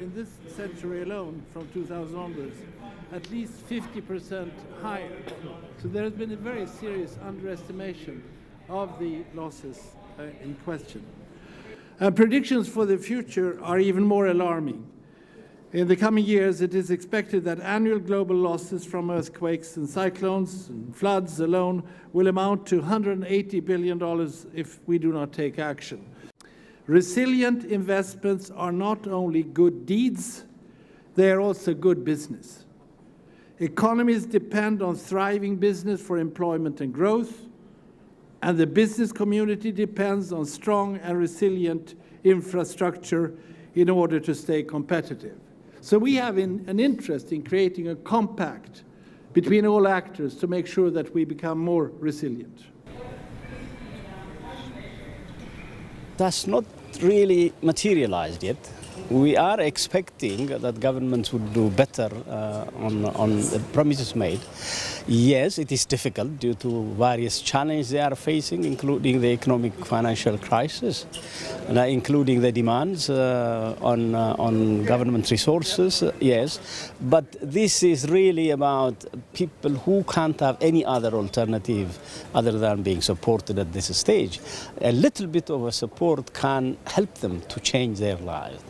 in this century alone, from 2000 onwards, at least 50% higher. So there has been a very serious underestimation of the losses in question. Predictions for the future are even more alarming. In the coming years, it is expected that annual global losses from earthquakes and cyclones and floods alone will amount to $180 billion if we do not take action. Resilient investments are not only good deeds, they are also good business. Economies depend on thriving business for employment and growth, and the business community depends on strong and resilient infrastructure in order to stay competitive. So we have an interest in creating a compact between all actors to make sure that we become more resilient. That's not really materialized yet. We are expecting that governments would do better on the promises made. Yes, it is difficult due to various challenges they are facing, including the economic financial crisis, including the demands on government resources, yes. But this is really about people who can't have any other alternative other than being supported at this stage. A little bit of a support can help them to change their lives.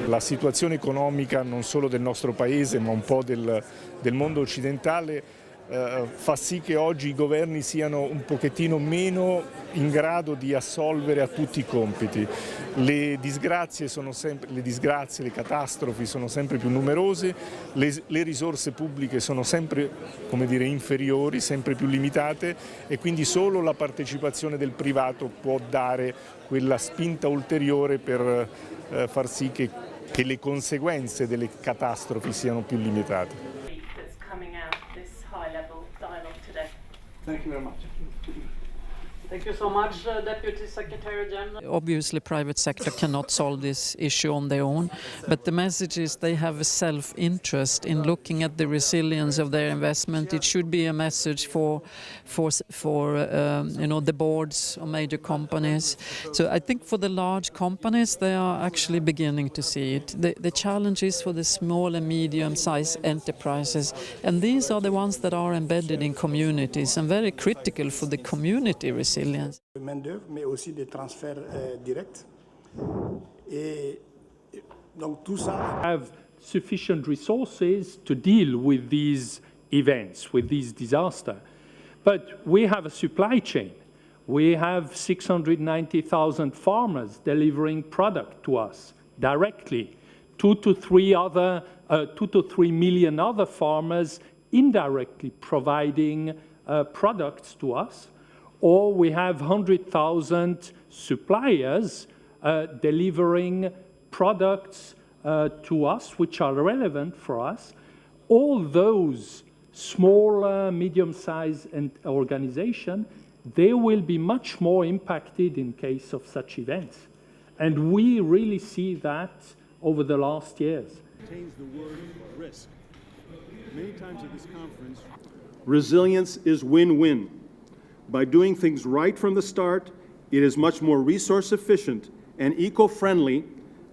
La situazione economica non solo del nostro paese ma un po' del mondo occidentale fa sì che oggi i governi siano un pochettino meno in grado di assolvere a tutti i compiti. Le disgrazie, le catastrofi sono sempre più numerose, le risorse pubbliche sono sempre, come dire, inferiori, sempre più limitate e quindi solo la partecipazione del privato può dare quella spinta ulteriore per far sì che le conseguenze delle catastrofi siano più limitate. Thank you very much. Thank you so much, Deputy Secretary General. Obviously, private sector cannot solve this issue on their own, but the message is they have a self-interest in looking at the resilience of their investment. It should be a message for the boards of major companies. So I think for the large companies, they are actually beginning to see it. The challenge is for the small and medium-sized enterprises, and these are the ones that are embedded in communities and very critical for the community resilience. Main-d'œuvre, mais aussi des transferts directs. Et donc tout ça have sufficient resources to deal with these events, with these disasters. But we have a supply chain. We have 690,000 farmers delivering product to us directly. 2 to 3 million other farmers indirectly providing products to us. Or we have 100,000 suppliers delivering products to us which are relevant for us. All those small, medium-sized organizations, they will be much more impacted in case of such events. And we really see that over the last years. Contains the word risk. Many times at this conference, resilience is win-win. By doing things right from the start, it is much more resource efficient and eco-friendly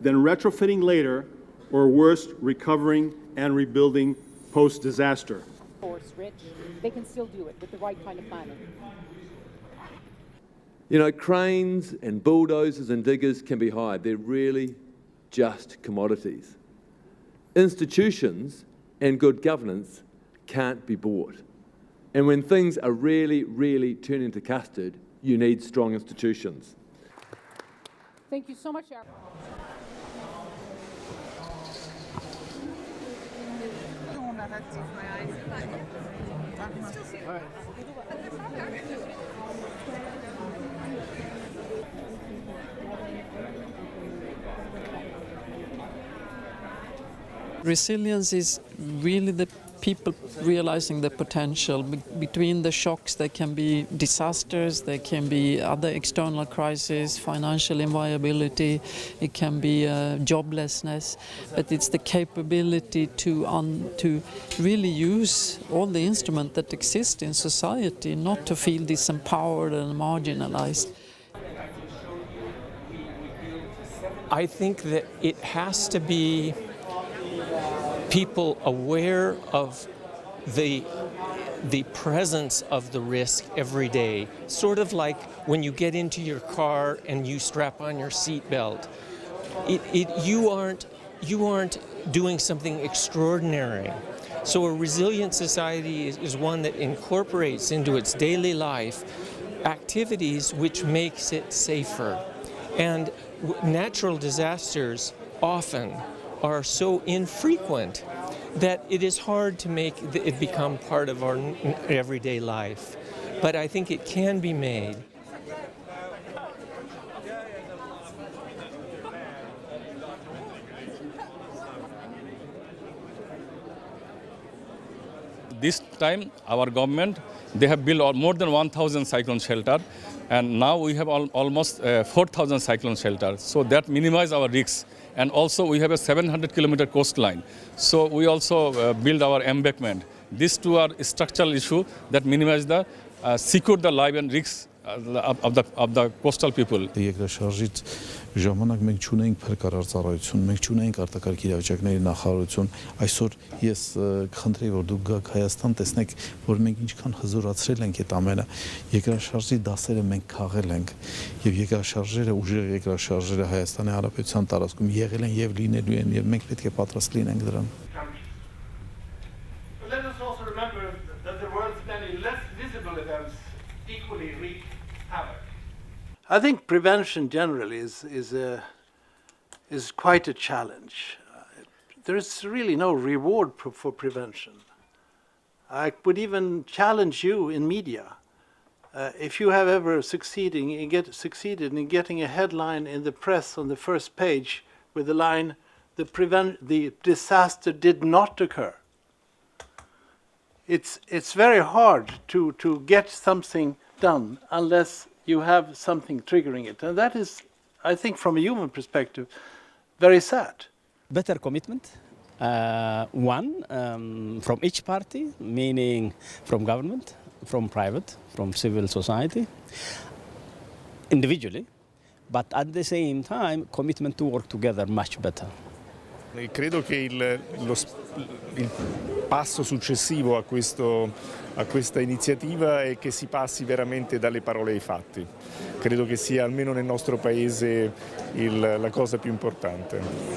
than retrofitting later, or worse, recovering and rebuilding post-disaster. Rich, they can still do it with the right kind of planning. You know, cranes and bulldozers and diggers can be hired. They're really just commodities. Institutions and good governance can't be bought. And when things are really, really turning to custard, you need strong institutions. Thank you so much, Aaron. Resilience is really the people realizing the potential. Between the shocks, there can be disasters, there can be other external crises, financial inviolability, it can be joblessness, but it's the capability to really use all the instruments that exist in society, not to feel disempowered and marginalized. I think that it has to be people aware of the presence of the risk every day, sort of like when you get into your car and you strap on your seatbelt. You aren't doing something extraordinary. So a resilient society is one that incorporates into its daily life activities which makes it safer. And natural disasters often are so infrequent that it is hard to make it become part of our everyday life. But I think it can be made. This time, our government, they have built more than 1,000 cyclone shelters, and now we have almost 4,000 cyclone shelters. So that minimizes our risks. And also we have a 700-kilometer coastline. So we also build our embankment. These two are structural issues that minimize secure the life and risks of the coastal people. Ժամանակ մենք չունեինք փրկարար ծառայություն, մենք չունեինք արտակարգ իրավիճակների նախարարություն։ Այսօր ես կխնդրեի, որ դուք գաք Հայաստան, տեսնեք, որ մենք ինչքան հզորացրել ենք այդ ամենը։ Երկրաշարժի դասերը մենք քաղել ենք, եւ երկրաշարժերը, ուժեղ երկրաշարժերը Հայաստանի Հանրապետության տարածքում եղել են եւ լինելու են, եւ մենք պետք է պատրաստ լինենք դրան։ Let us also remember that the world's many less visible events equally wreak havoc. I think prevention generally is quite a challenge. There is really no reward for prevention. I would even challenge you in media. If you have ever succeeded in getting a headline in the press on the first page with the line, the disaster did not occur. It's very hard to get something done unless you have something triggering it. And that is, I think, from a human perspective, very sad. Better commitment, from each party, meaning from government, from private, from civil society, individually, but at the same time, commitment to work together much better. Credo che il passo successivo a questa iniziativa è che si passi veramente dalle parole ai fatti. Credo che sia, almeno nel nostro Paese, la cosa più importante.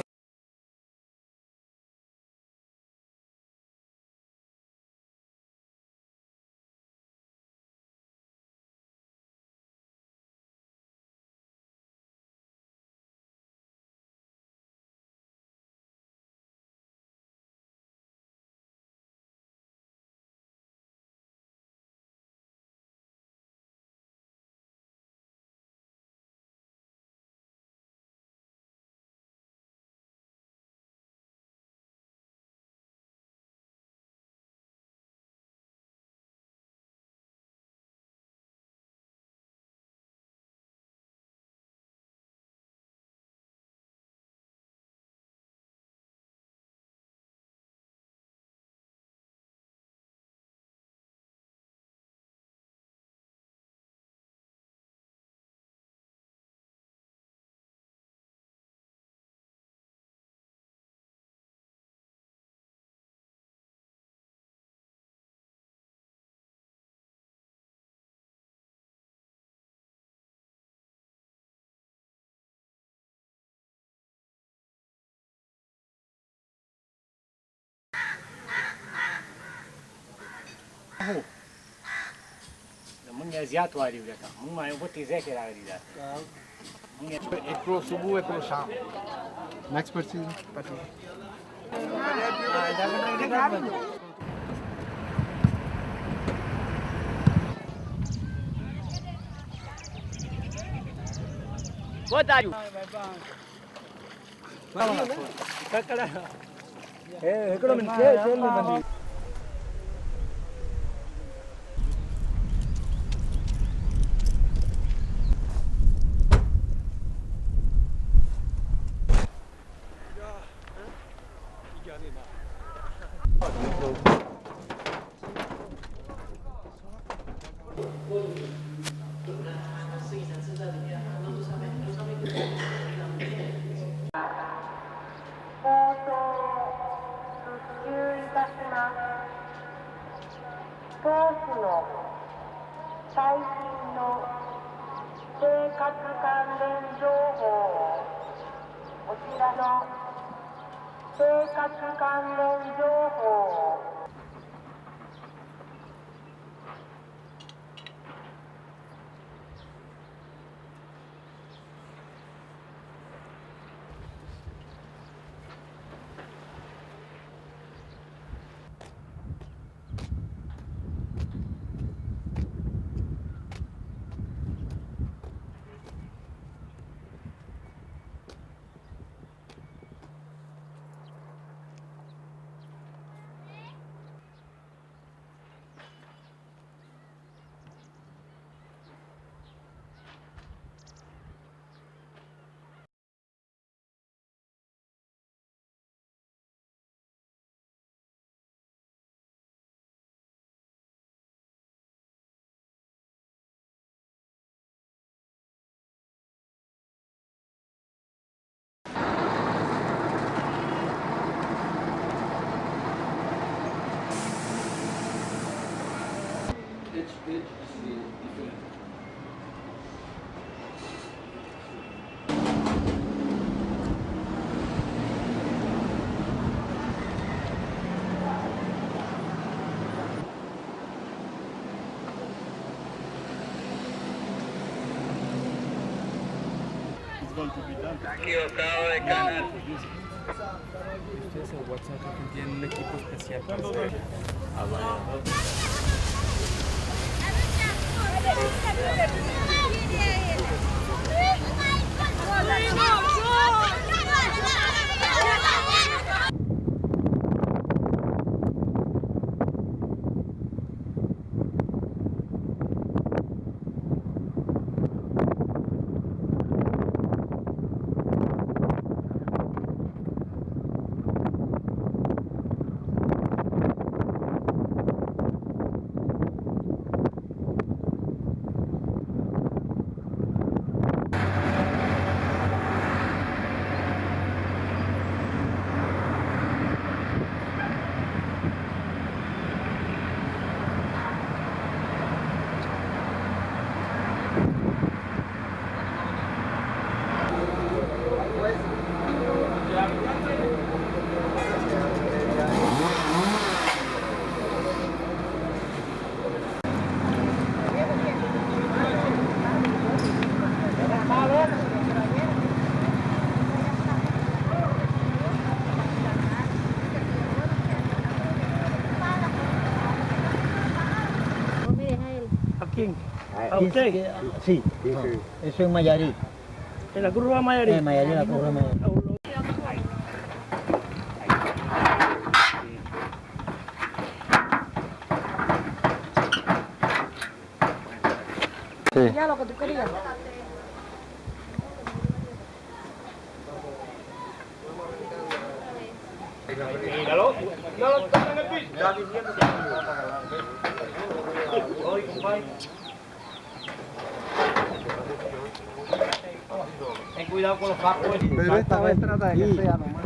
Mungkin ziat wari udah tak, mungkin main buat tiga kira kira. Mungkin ekor subuh ekor sham. Next person, pati. What are you? Kakak. Ekor min kaya Going to be done. Aquí octavo de canal. Ustedes en WhatsApp tienen un equipo especial para ¿A usted? Sí, eso es Mayarí. ¿En la curva Mayarí? En Mayarí, la curva Mayarí. Sí. Ya lo que tú querías. Míralo, no lo toca en el piso. Está diciendo que Oye, compadre. Ten cuidado con los sacos. Pero esta vez trata de que sea nomás.